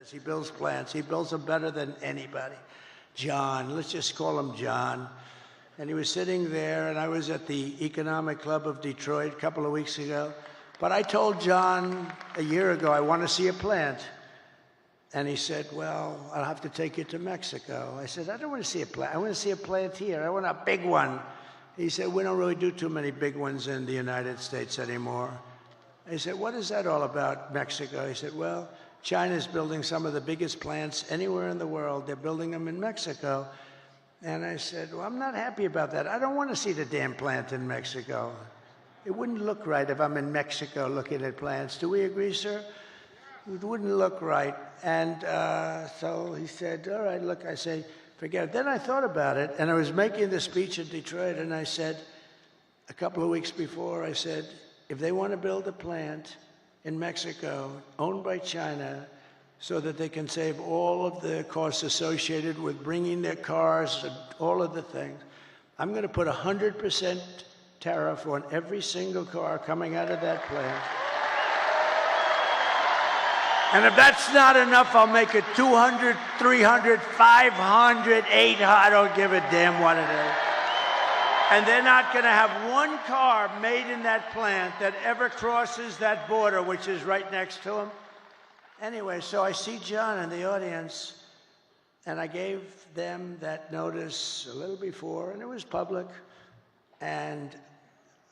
He builds plants. He builds them better than anybody. John, let's just call him John. And he was sitting there, and I was at the Economic Club of Detroit a couple of weeks ago. But I told John a year ago, I want to see a plant. And he said, well, I'll have to take you to Mexico. I said, I don't want to see a plant. I want to see a plant here. I want a big one. He said, we don't really do too many big ones in the United States anymore. I said, what is that all about, Mexico? He said, well, China's building some of the biggest plants anywhere in the world. They're building them in Mexico. And I said, well, I'm not happy about that. I don't want to see the damn plant in Mexico. It wouldn't look right if I'm in Mexico looking at plants. Do we agree, sir? It wouldn't look right. And so he said, all right, look, I say, forget it. Then I thought about it, and I was making the speech in Detroit, and I said, a couple of weeks before, I said, if they want to build a plant in Mexico owned by China so that they can save all of the costs associated with bringing their cars and all of the things, I'm going to put 100% tariff on every single car coming out of that plant. And if that's not enough, I'll make it 200, 300, 500, 800. I don't give a damn what it is. And they're not going to have one car made in that plant that ever crosses that border, which is right next to them. Anyway, so I see John in the audience, and I gave them that notice a little before, and it was public. And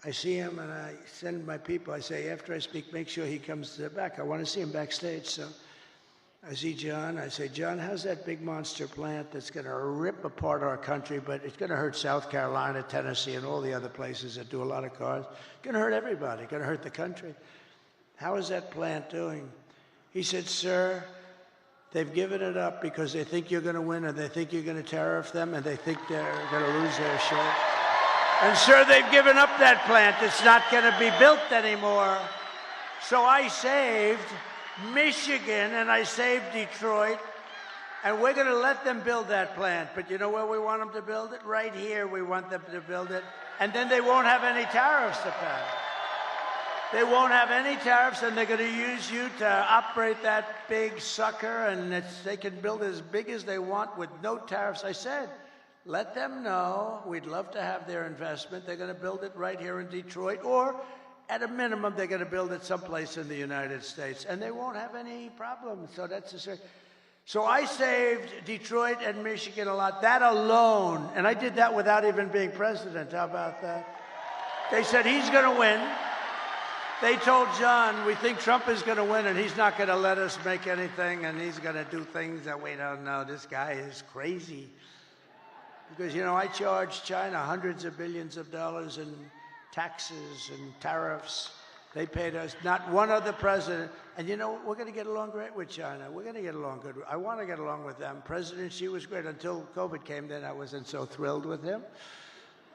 I see him, and I send my people. I say, after I speak, make sure he comes to the back. I want to see him backstage. So I see John. I say, John, how's that big monster plant that's going to rip apart our country, but it's going to hurt South Carolina, Tennessee, and all the other places that do a lot of cars. It's going to hurt everybody. It's going to hurt the country. How is that plant doing? He said, sir, they've given it up because they think you're going to win, and they think you're going to tariff them, and they think they're going to lose their share. And, sir, they've given up that plant. It's not going to be built anymore. So I saved Michigan, and I saved Detroit, and we're going to let them build that plant. But you know where we want them to build it? Right here we want them to build it. And then they won't have any tariffs to pay. They won't have any tariffs, and they're going to use you to operate that big sucker, and they can build as big as they want with no tariffs. I said, let them know we'd love to have their investment. They're going to build it right here in Detroit, or at a minimum, they're going to build it someplace in the United States, and they won't have any problem. So that's so I saved Detroit and Michigan a lot. That alone, and I did that without even being president. How about that? They said he's going to win. They told John, we think Trump is going to win, and he's not going to let us make anything, and he's going to do things that we don't know. This guy is crazy. Because, you know, I charge China hundreds of billions of dollars in taxes and tariffs. They paid us, not one other president. And, you know, we're going to get along great with China. We're going to get along good. I want to get along with them. President Xi was great until COVID came. Then I wasn't so thrilled with him.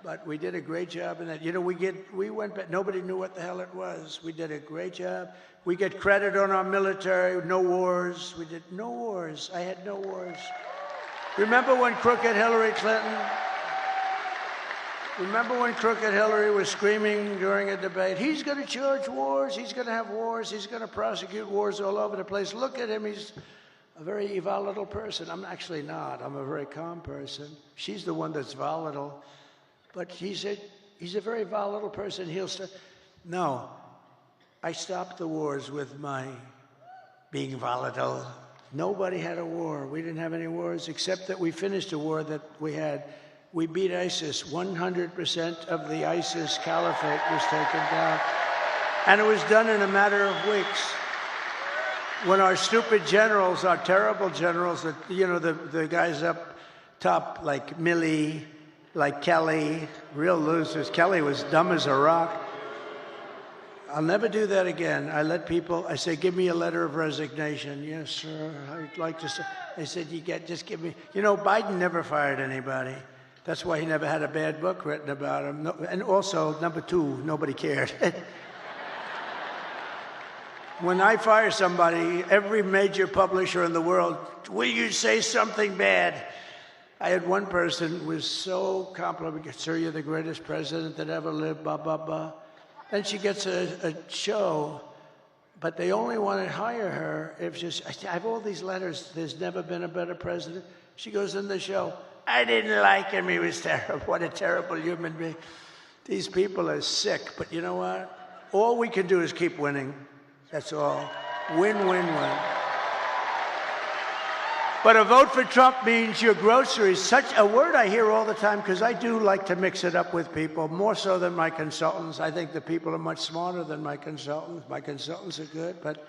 But we did a great job in that. You know, we went back. Nobody knew what the hell it was. We did a great job. We get credit on our military. No wars. We did no wars. I had no wars. Remember when crooked Hillary Clinton? Remember when crooked Hillary was screaming during a debate, he's going to charge wars, he's going to have wars, he's going to prosecute wars all over the place. Look at him, he's a very volatile person. I'm actually not. I'm a very calm person. She's the one that's volatile. But he's a very volatile person. No, I stopped the wars with my being volatile. Nobody had a war. We didn't have any wars, except that we finished a war that we had. We beat ISIS. 100% of the ISIS caliphate was taken down. And it was done in a matter of weeks. When our stupid generals, our terrible generals, you know, the guys up top like Milley, like Kelly, real losers. Kelly was dumb as a rock. I'll never do that again. I let people, I say, give me a letter of resignation. Yes, sir, I'd like to say. They said, just give me. You know, Biden never fired anybody. That's why he never had a bad book written about him. No, and also, number two, nobody cared. When I fire somebody, every major publisher in the world, will you say something bad? I had one person who was so complimentary. Sir, you're the greatest president that ever lived, blah, blah, blah. Then she gets a show But they only want to hire her if I have all these letters. There's never been a better president. She goes in the show. I didn't like him. He was terrible. What a terrible human being. These people are sick. But you know what? All we can do is keep winning. That's all. Win, win, win. But a vote for Trump means your groceries, such a word I hear all the time, because I do like to mix it up with people, more so than my consultants. I think the people are much smarter than my consultants. My consultants are good, but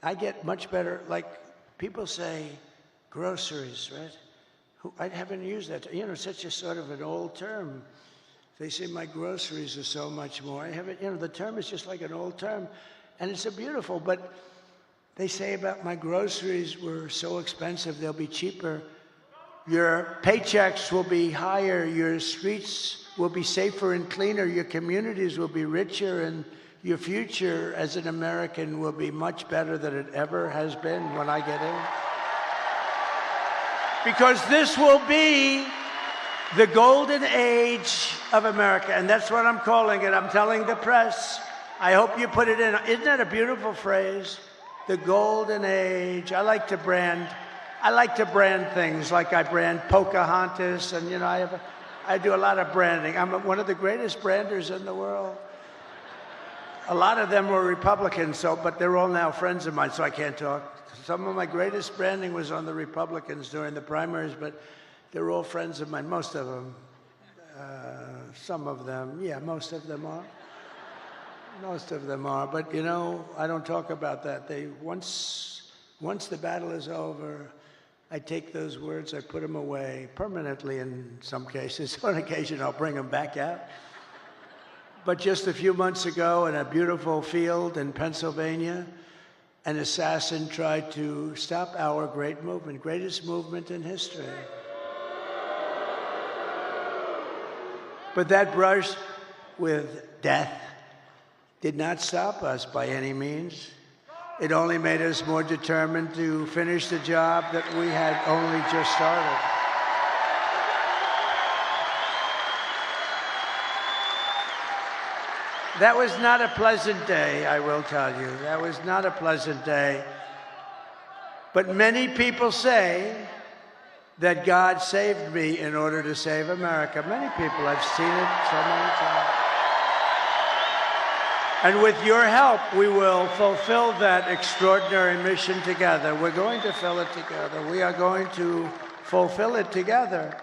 I get much better. Like, people say groceries, right? I haven't used that. You know, such a sort of an old term. They say my groceries are so much more. I haven't, you know, the term is just like an old term, and it's a beautiful, but they say about my groceries were so expensive, they'll be cheaper. Your paychecks will be higher. Your streets will be safer and cleaner. Your communities will be richer. And your future as an American will be much better than it ever has been when I get in. Because this will be the golden age of America. And that's what I'm calling it. I'm telling the press. I hope you put it in. Isn't that a beautiful phrase? The golden age. I like to brand things, like I brand Pocahontas, and you know, I do a lot of branding. I'm one of the greatest branders in the world. A lot of them were Republicans, but they're all now friends of mine, so I can't talk. Some of my greatest branding was on the Republicans during the primaries, but they're all friends of mine. Most of them, some of them, yeah, most of them are. Most of them are, but you know, I don't talk about that. Once the battle is over, I take those words, I put them away permanently in some cases. On occasion, I'll bring them back out. But just a few months ago, in a beautiful field in Pennsylvania, an assassin tried to stop our great movement, greatest movement in history. But that brush with death did not stop us by any means. It only made us more determined to finish the job that we had only just started. That was not a pleasant day, I will tell you. That was not a pleasant day. But many people say that God saved me in order to save America. Many people, I've seen it so many times. And with your help, we will fulfill that extraordinary mission together. We're going to fill it together. We are going to fulfill it together.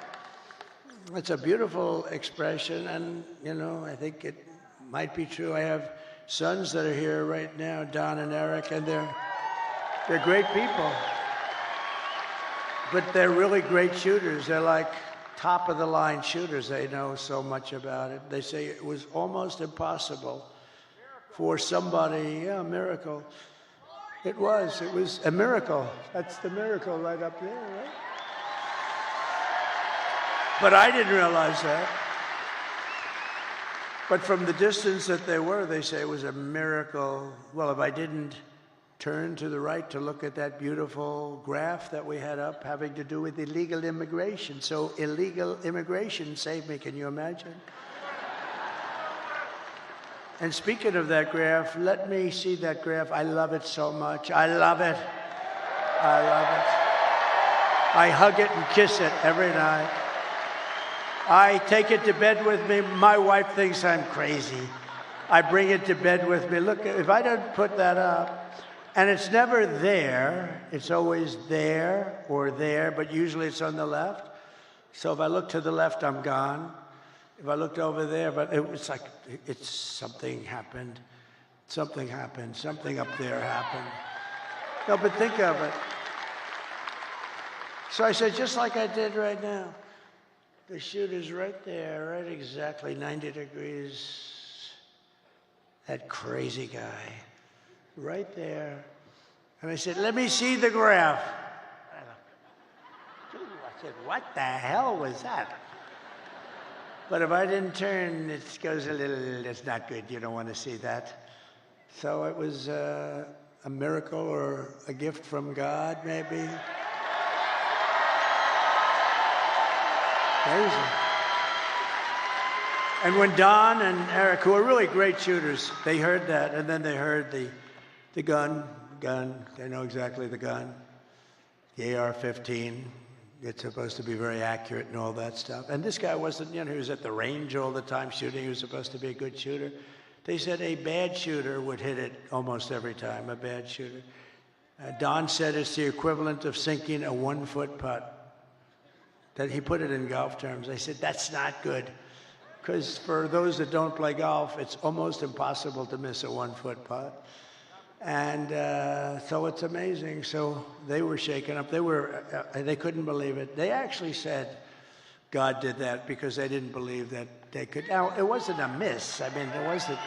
It's a beautiful expression, and, you know, I think it might be true. I have sons that are here right now, Don and Eric, and they're great people. But they're really great shooters. They're like top-of-the-line shooters. They know so much about it. They say it was almost impossible for somebody, yeah, a miracle. It was a miracle. That's the miracle right up there, right? But I didn't realize that. But from the distance that they say it was a miracle. Well, if I didn't turn to the right to look at that beautiful graph that we had up having to do with illegal immigration. So illegal immigration saved me, can you imagine? And speaking of that graph, let me see that graph. I love it so much. I love it. I love it. I hug it and kiss it every night. I take it to bed with me. My wife thinks I'm crazy. I bring it to bed with me. Look, if I don't put that up, and it's never there, it's always there or there, but usually it's on the left. So if I look to the left, I'm gone. If I looked over there, but it was like, something happened. Something happened. Something up there happened. No, but think of it. So I said, just like I did right now, the shooter's right there, right exactly 90 degrees. That crazy guy, right there. And I said, let me see the graph. I said, what the hell was that? But if I didn't turn, it goes a little, it's not good. You don't want to see that. So it was a miracle or a gift from God, maybe. Crazy. And when Don and Eric, who are really great shooters, they heard that, and then they heard the The gun, they know exactly the gun. The AR-15, it's supposed to be very accurate and all that stuff. And this guy wasn't, he was at the range all the time shooting. He was supposed to be a good shooter. They said a bad shooter would hit it almost every time, a bad shooter. Don said it's the equivalent of sinking a 1-foot putt. That he put it in golf terms. I said, that's not good. Because for those that don't play golf, it's almost impossible to miss a 1-foot putt. And so it's amazing. So they were shaken up. They couldn't believe it. They actually said God did that because they didn't believe that they could. Now, it wasn't a miss. I mean, it wasn't,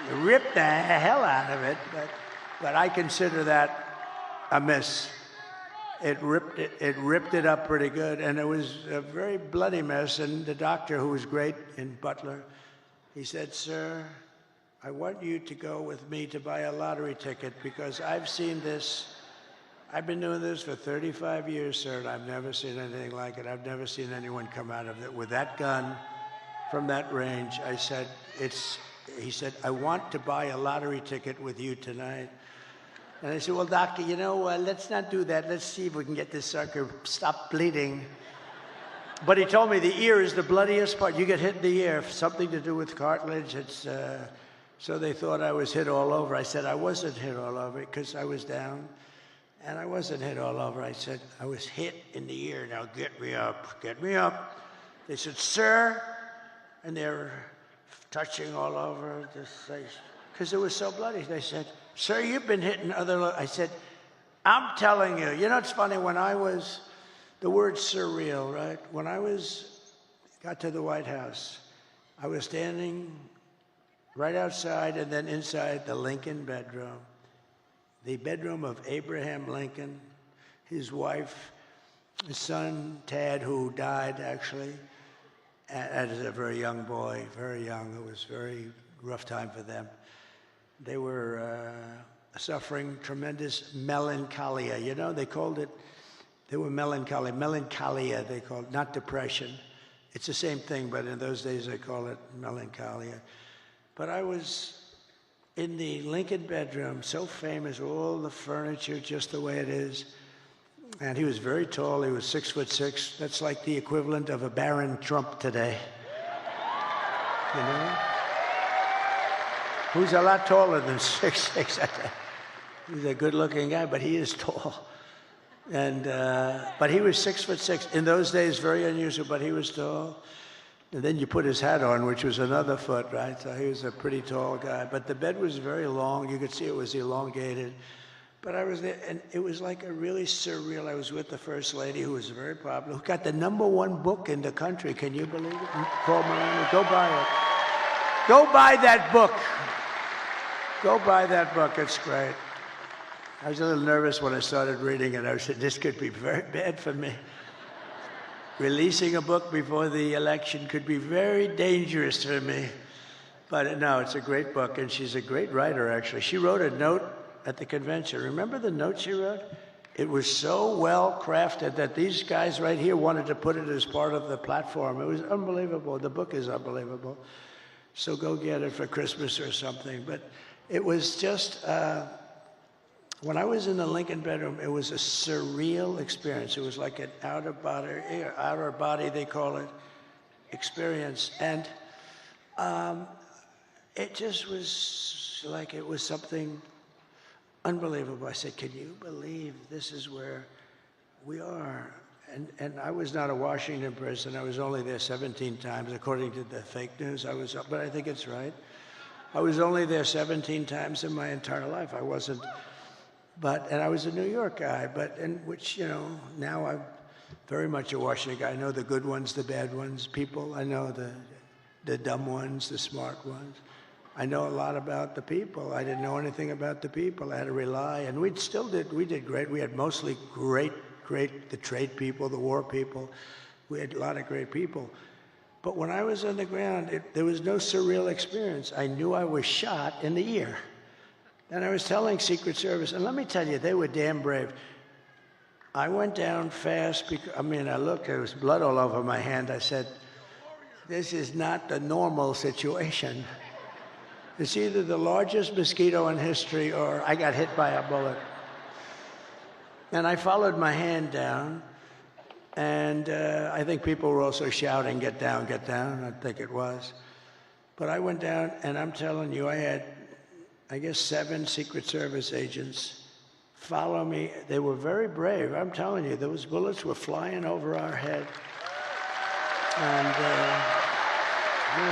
it ripped the hell out of it, but I consider that a miss. It ripped it up pretty good, and it was a very bloody mess. And the doctor, who was great in Butler, he said, sir, I want you to go with me to buy a lottery ticket because I've seen this. I've been doing this for 35 years, sir, and I've never seen anything like it. I've never seen anyone come out of it with that gun from that range. I said, he said, I want to buy a lottery ticket with you tonight. And I said, well, doctor, let's not do that. Let's see if we can get this sucker stop bleeding. But he told me the ear is the bloodiest part. You get hit in the ear, something to do with cartilage. It's so they thought I was hit all over. I said I wasn't hit all over because I was down, and I wasn't hit all over. I said I was hit in the ear. Now get me up, get me up. They said, sir, and they're touching all over this place because it was so bloody. They said, sir, you've been hitting other. I said, I'm telling you. It's funny, when I was, the word surreal, right? When I got to the White House, I was standing right outside and then inside the Lincoln bedroom, the bedroom of Abraham Lincoln, his wife, his son, Tad, who died actually as a very young boy, very young. It was a very rough time for them. They were suffering tremendous melancholia. They called it, they were melancholy. Melancholia, they called it, not depression. It's the same thing, but in those days they call it melancholia. But I was in the Lincoln bedroom, so famous, all the furniture just the way it is. And he was very tall. He was 6'6". That's like the equivalent of a Barron Trump today. Who's a lot taller than 6'6". He's a good-looking guy, but he is tall. And but he was 6'6". In those days, very unusual, but he was tall. And then you put his hat on, which was another foot, right? So he was a pretty tall guy. But the bed was very long. You could see it was elongated. But I was there, and it was like a really surreal. I was with the First Lady, who was very popular, who got the #1 book in the country. Can you believe it? Paul Moreno, go buy it. Go buy that book. Go buy that book. It's great. I was a little nervous when I started reading it. I said, this could be very bad for me. Releasing a book before the election could be very dangerous for me. But no, it's a great book, and she's a great writer, actually. She wrote a note at the convention. Remember the note she wrote? It was so well crafted that these guys right here wanted to put it as part of the platform. It was unbelievable. The book is unbelievable. So go get it for Christmas or something. But it was just, when I was in the Lincoln bedroom, it was a surreal experience. It was like an outer body, they call it, experience. And it just was like, it was something unbelievable. I said, can you believe this is where we are? And I was not a Washington person. I was only there 17 times, according to the fake news. But I think it's right. I was only there 17 times in my entire life. I wasn't, and I was a New York guy, which, now I'm very much a Washington guy. I know the good ones, the bad ones, people. I know the dumb ones, the smart ones. I know a lot about the people. I didn't know anything about the people. I had to rely, and we did great. We had mostly great, the trade people, the war people. We had a lot of great people. But when I was on the ground, there was no surreal experience. I knew I was shot in the ear. And I was telling Secret Service, and let me tell you, they were damn brave. I went down fast because, I looked, there was blood all over my hand. I said, this is not the normal situation. It's either the largest mosquito in history or I got hit by a bullet. And I followed my hand down, and I think people were also shouting, get down, I think it was. But I went down, and I'm telling you, I had, I guess, 7 Secret Service agents follow me. They were very brave. I'm telling you, those bullets were flying over our head. And,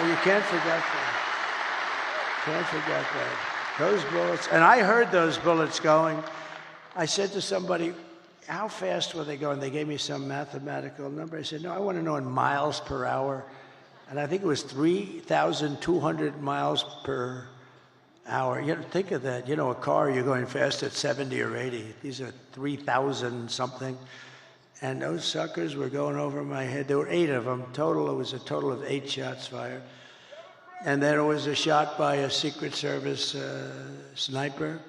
you can't forget that. Can't forget that. Those bullets, and I heard those bullets going. I said to somebody, how fast were they going? They gave me some mathematical number. I said, no, I want to know in miles per hour. And I think it was 3,200 miles per hour. You know, think of that. You know, a car, you're going fast at 70 or 80. These are 3,000 something. And those suckers were going over my head. There were 8 of them. Total, it was a total of 8 shots fired. And there was a shot by a Secret Service sniper.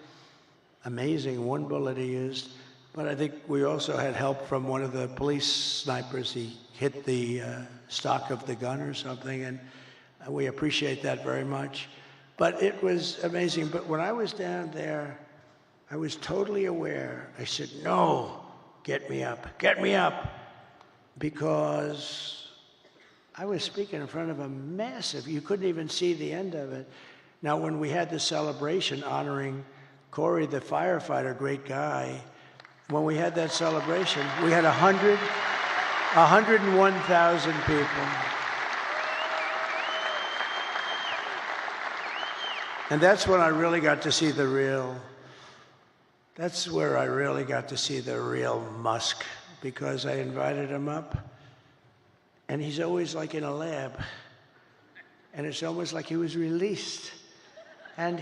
Amazing, 1 bullet he used. But I think we also had help from one of the police snipers. He hit the stock of the gun or something, and we appreciate that very much. But it was amazing. But when I was down there, I was totally aware. I said, no, get me up, because I was speaking in front of a massive, you couldn't even see the end of it. Now, when we had the celebration honoring Corey, the firefighter, great guy, when we had that celebration, we had 101,000 people. And that's when I really got to see that's where I really got to see the real Musk, because I invited him up, and he's always like in a lab, and it's almost like he was released. And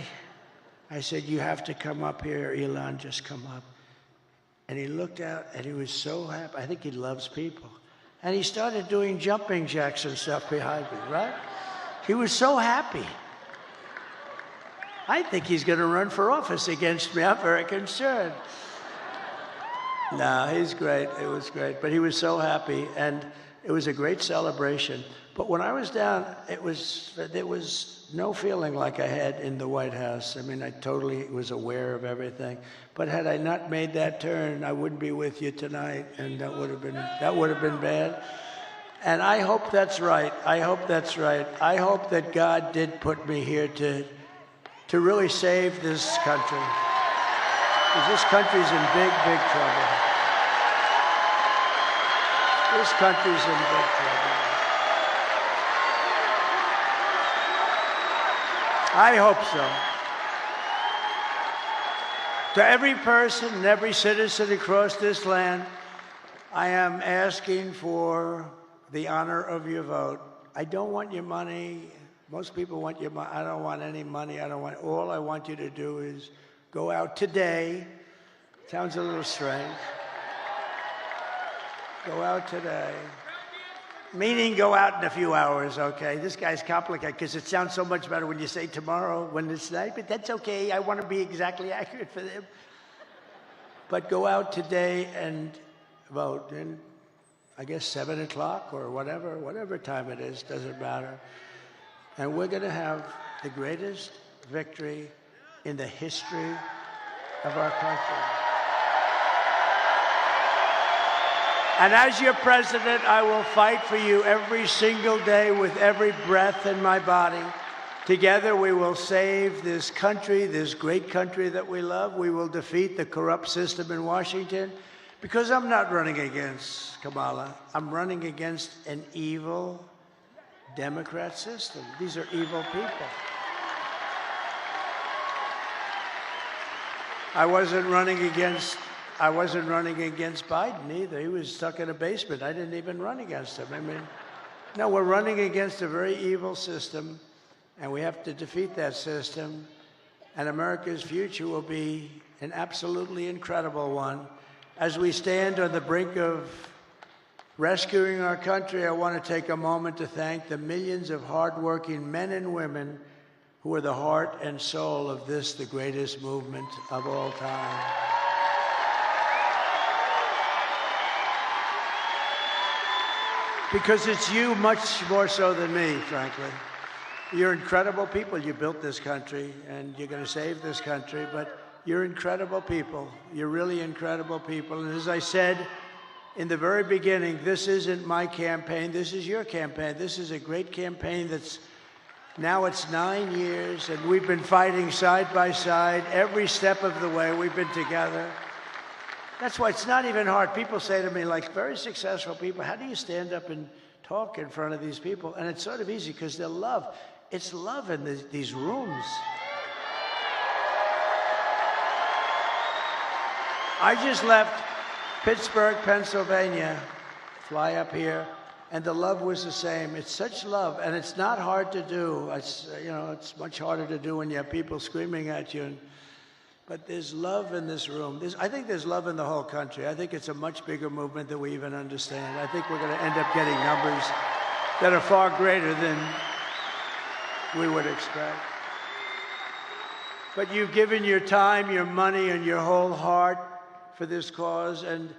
I said, you have to come up here, Elon, just come up. And he looked out, and he was so happy. I think he loves people. And he started doing jumping jacks and stuff behind me, right? He was so happy. I think he's going to run for office against me. I'm very concerned. No, he's great. It was great. But he was so happy, and it was a great celebration. But when I was down, there was no feeling like I had in the White House. I mean, I totally was aware of everything. But had I not made that turn, I wouldn't be with you tonight, and that would have been bad. And I hope that's right. I hope that's right. I hope that God did put me here to really save this country. Because this country's in big, big trouble. This country's in big trouble. I hope so. To every person and every citizen across this land, I am asking for the honor of your vote. I don't want your money. Most people want your money. I don't want any money. All I want you to do is go out today. Sounds a little strange. Go out today. Meaning go out in a few hours, okay? This guy's complicated because it sounds so much better when you say tomorrow when it's night, but that's okay. I want to be exactly accurate for them. But go out today and vote. And I guess 7 o'clock or whatever time it is, doesn't matter. And we're going to have the greatest victory in the history of our country. And as your president, I will fight for you every single day with every breath in my body. Together, we will save this country, this great country that we love. We will defeat the corrupt system in Washington, because I'm not running against Kamala. I'm running against an evil Democrat system. These are evil people. I wasn't running against Biden either. He was stuck in a basement. I didn't even run against him. I mean, no, we're running against a very evil system, and we have to defeat that system. And America's future will be an absolutely incredible one. As we stand on the brink of rescuing our country, I want to take a moment to thank the millions of hardworking men and women who are the heart and soul of this, the greatest movement of all time. Because it's you much more so than me, frankly. You're incredible people. You built this country, and you're going to save this country, but you're incredible people. You're really incredible people. And as I said in the very beginning, this isn't my campaign. This is your campaign. This is a great campaign that's now it's 9 years, and we've been fighting side by side every step of the way. We've been together. That's why it's not even hard. People say to me, like very successful people, how do you stand up and talk in front of these people? And it's sort of easy because they're love. It's love in these rooms. I just left Pittsburgh, Pennsylvania, fly up here, and the love was the same. It's such love, and it's not hard to do. It's, it's much harder to do when you have people screaming at you. But there's love in this room. I think there's love in the whole country. I think it's a much bigger movement than we even understand. I think we're going to end up getting numbers that are far greater than we would expect. But you've given your time, your money, and your whole heart for this cause, and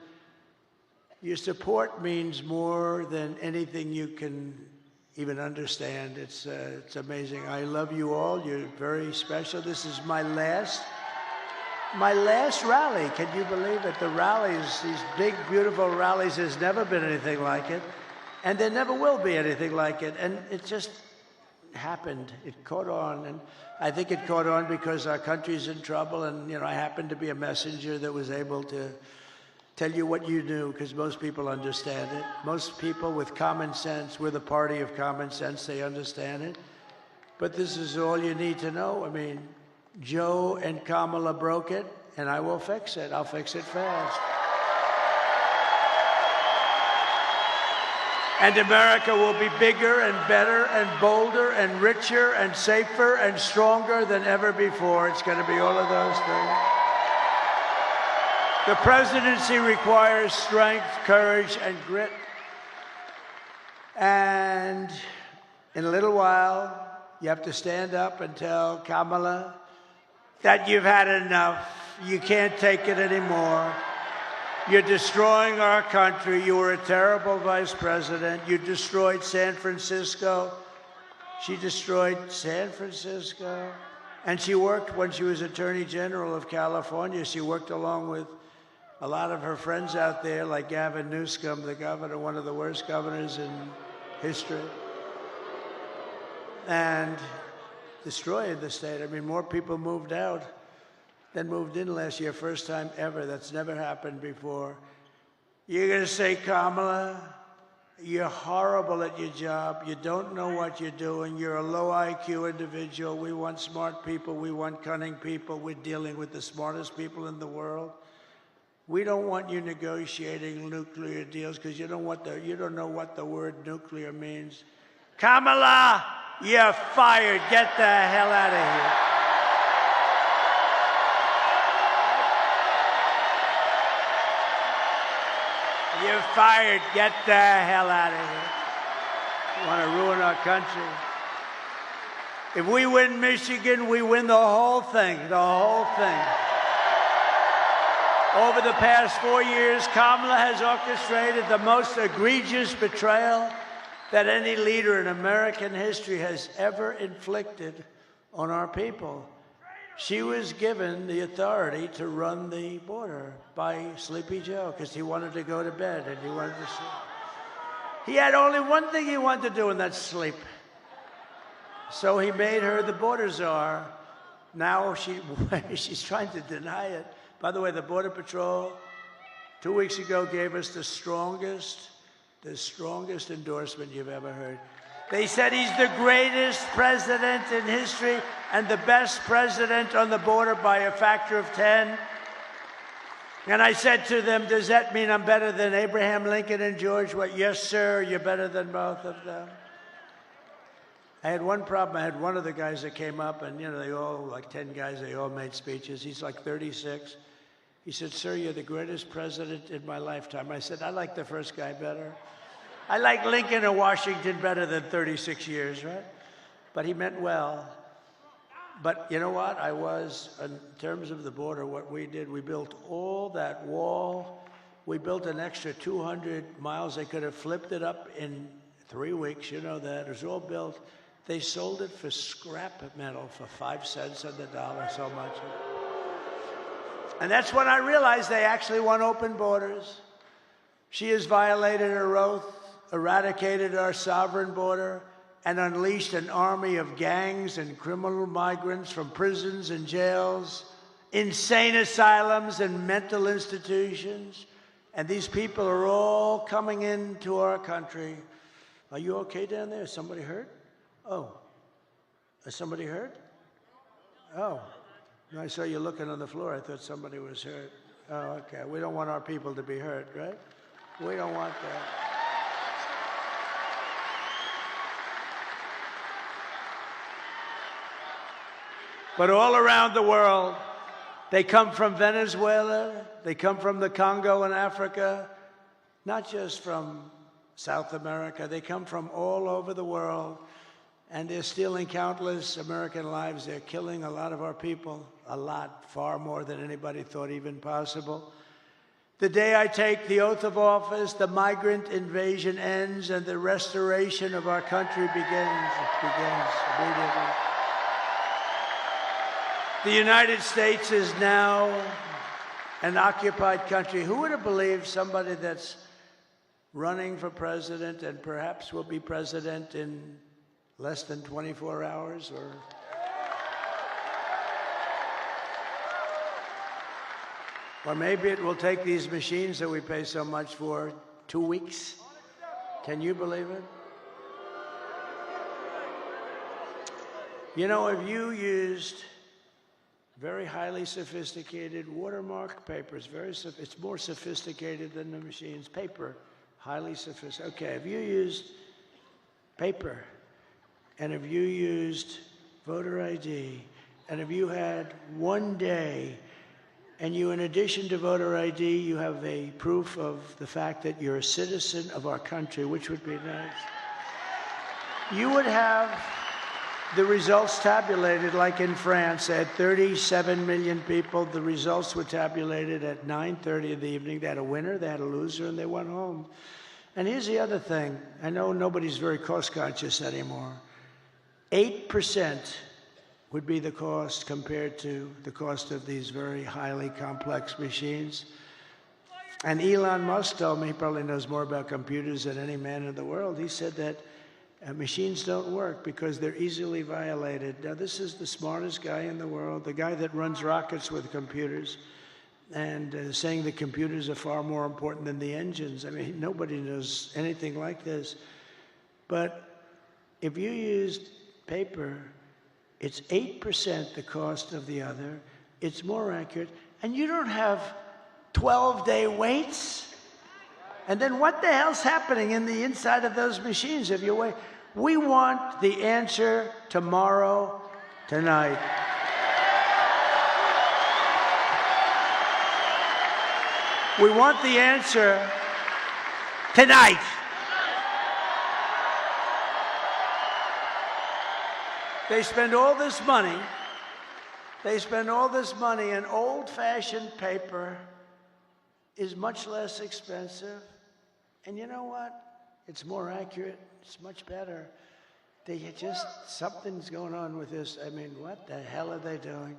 your support means more than anything you can even understand. It's amazing. I love you all. You're very special. This is my last rally. Can you believe it? The rallies, these big, beautiful rallies, there's never been anything like it, and there never will be anything like it. And it just happened. It caught on, and I think it caught on because our country's in trouble, and I happened to be a messenger that was able to tell you what you knew, because most people understand it. Most people with common sense, we're the party of common sense, they understand it. But this is all you need to know. I mean, Joe and Kamala broke it, and I will fix it. I'll fix it fast. And America will be bigger and better and bolder and richer and safer and stronger than ever before. It's going to be all of those things. The presidency requires strength, courage, and grit. And in a little while, you have to stand up and tell Kamala that you've had enough. You can't take it anymore. You're destroying our country. You were a terrible vice president. You destroyed San Francisco. She destroyed San Francisco. And she worked, when she was Attorney General of California, she worked along with a lot of her friends out there, like Gavin Newsom, the governor, one of the worst governors in history, and destroyed the state. I mean, more people moved out than moved in last year, first time ever. That's never happened before. You're going to say, Kamala, you're horrible at your job. You don't know what you're doing. You're a low IQ individual. We want smart people. We want cunning people. We're dealing with the smartest people in the world. We don't want you negotiating nuclear deals because you don't know what the word nuclear means. Kamala, you're fired. Get the hell out of here. You're fired. Get the hell out of here. You want to ruin our country. If we win Michigan, we win the whole thing, the whole thing. Over the past 4 years, Kamala has orchestrated the most egregious betrayal that any leader in American history has ever inflicted on our people. She was given the authority to run the border by Sleepy Joe because he wanted to go to bed and he wanted to sleep. He had only one thing he wanted to do, and that's sleep. So he made her the border czar. Now she's trying to deny it. By the way, the Border Patrol 2 weeks ago gave us the strongest endorsement you've ever heard. They said he's the greatest president in history and the best president on the border by a factor of 10. And I said to them, does that mean I'm better than Abraham Lincoln and George? What? Yes, sir, you're better than both of them. I had one problem. I had one of the guys that came up, and, they all, like 10 guys, they all made speeches. He's like 36. He said, sir, you're the greatest president in my lifetime. I said, I like the first guy better. I like Lincoln and Washington better than 36 years, right? But he meant well. But you know what? In terms of the border, what we did, we built all that wall. We built an extra 200 miles. They could have flipped it up in 3 weeks. You know that. It was all built. They sold it for scrap metal for 5 cents on the dollar, so much. And that's when I realized they actually want open borders. She has violated her oath, eradicated our sovereign border, and unleashed an army of gangs and criminal migrants from prisons and jails, insane asylums and mental institutions. And these people are all coming into our country. Are you okay down there? Is somebody hurt? Oh. Is somebody hurt? Oh. I saw you looking on the floor. I thought somebody was hurt. Oh, okay. We don't want our people to be hurt, right? We don't want that. But all around the world, they come from Venezuela, they come from the Congo in Africa, not just from South America. They come from all over the world, and they're stealing countless American lives. They're killing a lot of our people, a lot, far more than anybody thought even possible. The day I take the oath of office, the migrant invasion ends and the restoration of our country begins. It begins immediately. The United States is now an occupied country. Who would have believed somebody that's running for president and perhaps will be president in less than 24 hours or maybe it will take these machines that we pay so much for 2 weeks. Can you believe it? You know, if you used very highly sophisticated watermark papers, it's more sophisticated than the machines. Paper, highly sophisticated. Okay, if you used paper, and if you used voter ID, and if you had 1 day, and you, in addition to voter ID, you have a proof of the fact that you're a citizen of our country, which would be nice, you would have the results tabulated like in France. They had 37 million people. The results were tabulated at 9:30 in the evening. They had a winner, they had a loser, and they went home. And here's the other thing. I know nobody's very cost-conscious anymore. 8% would be the cost compared to the cost of these very highly complex machines. And Elon Musk told me, he probably knows more about computers than any man in the world. He said that machines don't work because they're easily violated. Now, this is the smartest guy in the world, the guy that runs rockets with computers, and saying the computers are far more important than the engines. I mean, nobody knows anything like this. But if you used paper, it's 8% the cost of the other. It's more accurate. And you don't have 12-day waits. And then what the hell's happening in the inside of those machines if you wait? We want the answer tomorrow, tonight. We want the answer tonight. They spend all this money. They spend all this money, and old-fashioned paper is much less expensive. And you know what? It's more accurate. It's much better. Something's going on with this. I mean, what the hell are they doing?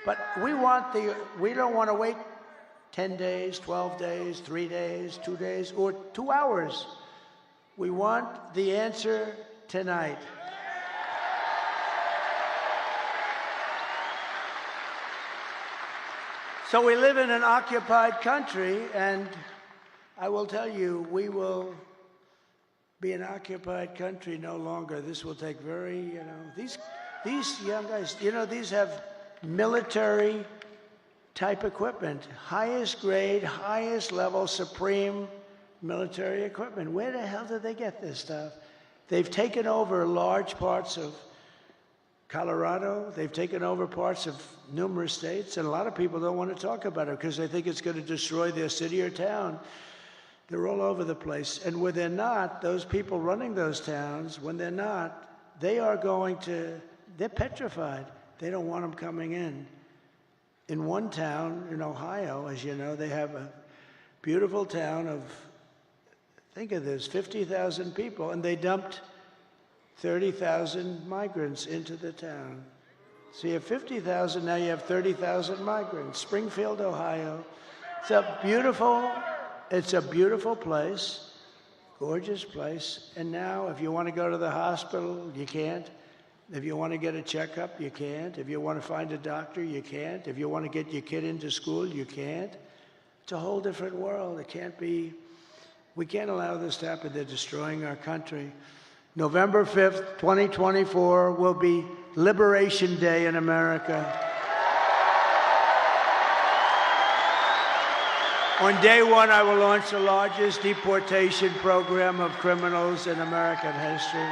But we don't want to wait 10 days, 12 days, 3 days, 2 days, or 2 hours. We want the answer tonight. So we live in an occupied country, and I will tell you, we will be an occupied country no longer. This will take these young guys, these have military type equipment, highest grade, highest level, supreme military equipment. Where the hell did they get this stuff? They've taken over large parts of Colorado. They've taken over parts of numerous states, and a lot of people don't want to talk about it because they think it's going to destroy their city or town. They're all over the place. And when they're not, those people running those towns, when they're not, they're petrified. They don't want them coming in. In one town in Ohio, as you know, they have a beautiful town of, think of this, 50,000 people, and they dumped 30,000 migrants into the town. So you have 50,000, now you have 30,000 migrants. Springfield, Ohio. It's a beautiful place, gorgeous place. And now if you want to go to the hospital, you can't. If you want to get a checkup, you can't. If you want to find a doctor, you can't. If you want to get your kid into school, you can't. It's a whole different world. It can't be, we can't allow this to happen. They're destroying our country. November 5th, 2024 will be Liberation Day in America. On day one, I will launch the largest deportation program of criminals in American history.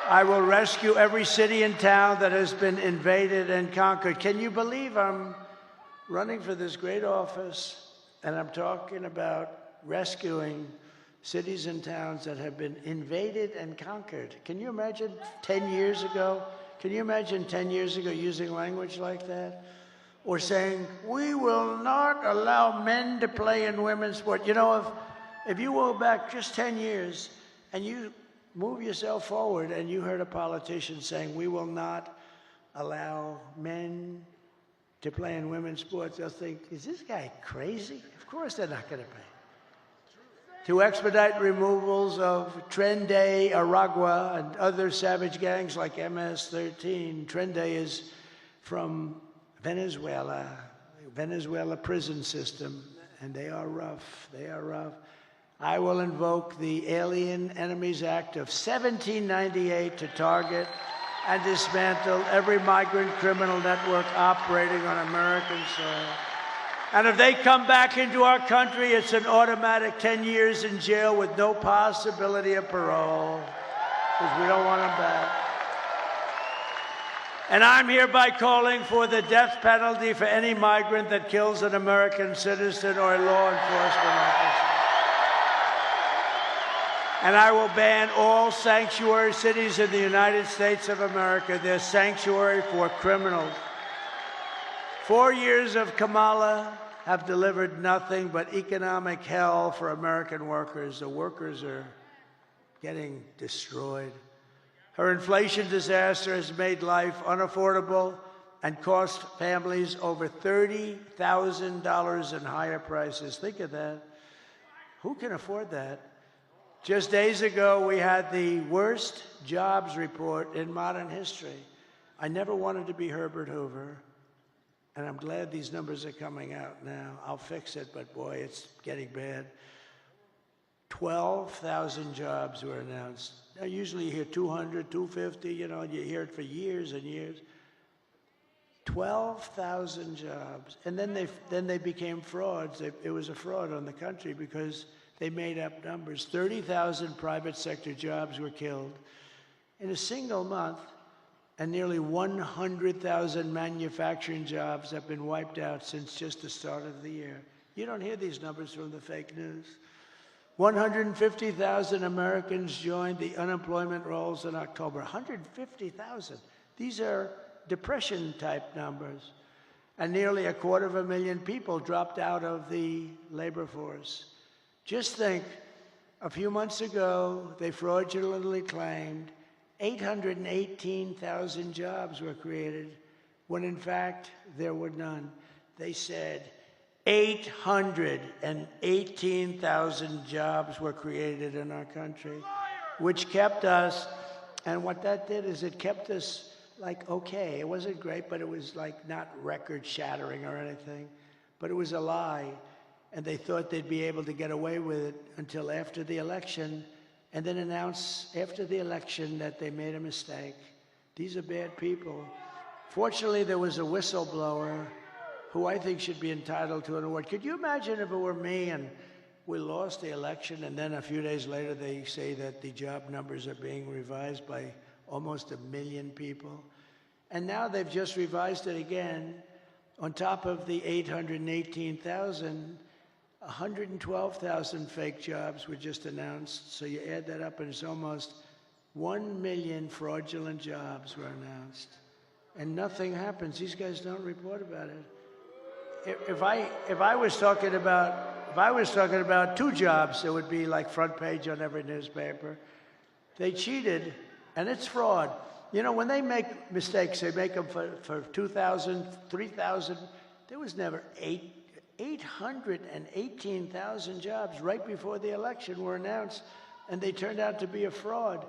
I will rescue every city and town that has been invaded and conquered. Can you believe I'm running for this great office and I'm talking about rescuing cities and towns that have been invaded and conquered? Can you imagine 10 years ago? Can you imagine 10 years ago using language like that? Or saying, we will not allow men to play in women's sport. You know, if you go back just 10 years and you move yourself forward and you heard a politician saying, we will not allow men to play in women's sports, they'll think, is this guy crazy? Of course they're not going to pay. To expedite removals of Tren de Aragua and other savage gangs like MS-13. Tren de is from Venezuela prison system, and they are rough, they are rough. I will invoke the Alien Enemies Act of 1798 to target and dismantle every migrant criminal network operating on American soil. And if they come back into our country, it's an automatic 10 years in jail with no possibility of parole, because we don't want them back. And I'm hereby calling for the death penalty for any migrant that kills an American citizen or a law enforcement officer. And I will ban all sanctuary cities in the United States of America. They're sanctuary for criminals. 4 years of Kamala have delivered nothing but economic hell for American workers. The workers are getting destroyed. Her inflation disaster has made life unaffordable and cost families over $30,000 in higher prices. Think of that. Who can afford that? Just days ago, we had the worst jobs report in modern history. I never wanted to be Herbert Hoover, and I'm glad these numbers are coming out now. I'll fix it, but boy, it's getting bad. 12,000 jobs were announced. Now, usually you hear 200, 250, you know, you hear it for years and years. 12,000 jobs. And then they became frauds. It was a fraud on the country because they made up numbers. 30,000 private sector jobs were killed in a single month, and nearly 100,000 manufacturing jobs have been wiped out since just the start of the year. You don't hear these numbers from the fake news. 150,000 Americans joined the unemployment rolls in October. 150,000. These are depression-type numbers. And nearly 250,000 people dropped out of the labor force. Just think, a few months ago, they fraudulently claimed 818,000 jobs were created, when in fact, there were none. They said 818,000 jobs were created in our country, which kept us, and what that did is it kept us like, okay, it wasn't great, but it was like not record-shattering or anything, but it was a lie. And they thought they'd be able to get away with it until after the election, and then announce after the election that they made a mistake. These are bad people. Fortunately, there was a whistleblower who I think should be entitled to an award. Could you imagine if it were me and we lost the election, and then a few days later they say that the job numbers are being revised by almost 1 million people? And now they've just revised it again. On top of the 818,000, 112,000 fake jobs were just announced. So you add that up, and it's almost 1 million fraudulent jobs were announced. And nothing happens. These guys don't report about it. If I was talking about 2 jobs, it would be like front page on every newspaper. They cheated And it's fraud. You know, when they make mistakes, they make them for 2,000, 3,000. There was never 818,000 jobs right before the election were announced, and they turned out to be a fraud.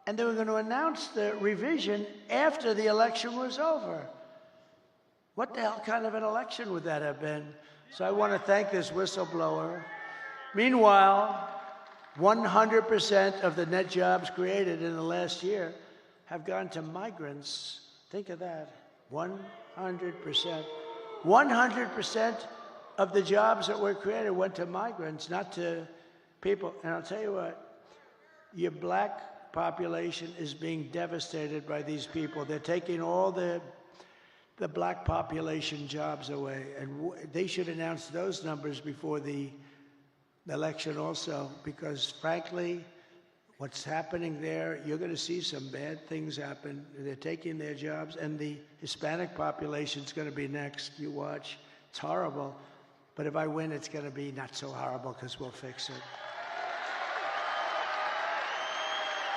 And they were going to announce the revision after the election was over. What the hell kind of an election would that have been? So I want to thank this whistleblower. Meanwhile, 100% of the net jobs created in the last year have gone to migrants. Think of that, 100%. 100% of the jobs that were created went to migrants, not to people. And I'll tell you what, your black population is being devastated by these people. They're taking all the black population jobs away, and they should announce those numbers before the election also, because frankly, what's happening there, you're going to see some bad things happen. They're taking their jobs, and the Hispanic population's going to be next. You watch. It's horrible. But if I win, it's going to be not so horrible because we'll fix it.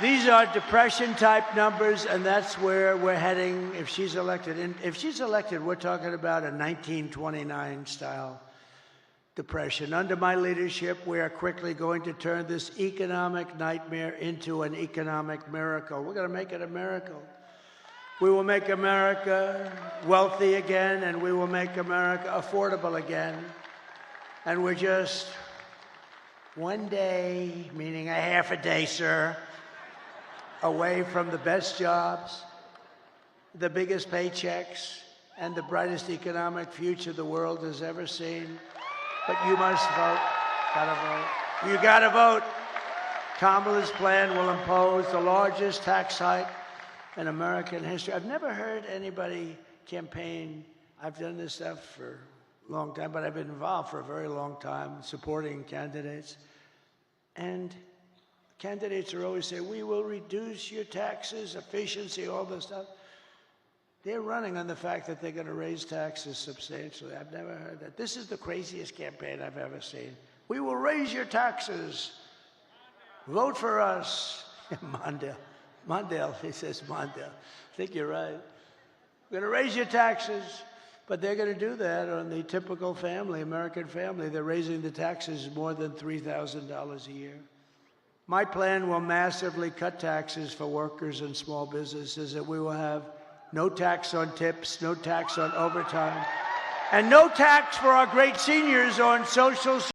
These are depression-type numbers, and that's where we're heading if she's elected. And if she's elected, we're talking about a 1929-style depression. Under my leadership, we are quickly going to turn this economic nightmare into an economic miracle. We're going to make it a miracle. We will make America wealthy again, and we will make America affordable again. And we're just one day, meaning a half a day, sir, away from the best jobs, the biggest paychecks, and the brightest economic future the world has ever seen. But you must vote. Gotta vote. You gotta vote. Kamala's plan will impose the largest tax hike in American history. I've never heard anybody campaign. I've done this stuff for a long time, but I've been involved for a very long time supporting candidates. And candidates are always saying, we will reduce your taxes, efficiency, all this stuff. They're running on the fact that they're going to raise taxes substantially. I've never heard that. This is the craziest campaign I've ever seen. We will raise your taxes. Vote for us. Mondale, he says Mondale. I think you're right. We're going to raise your taxes. But they're going to do that on the typical family, American family. They're raising the taxes more than $3,000 a year. My plan will massively cut taxes for workers and small businesses, and we will have no tax on tips, no tax on overtime, and no tax for our great seniors on Social Security.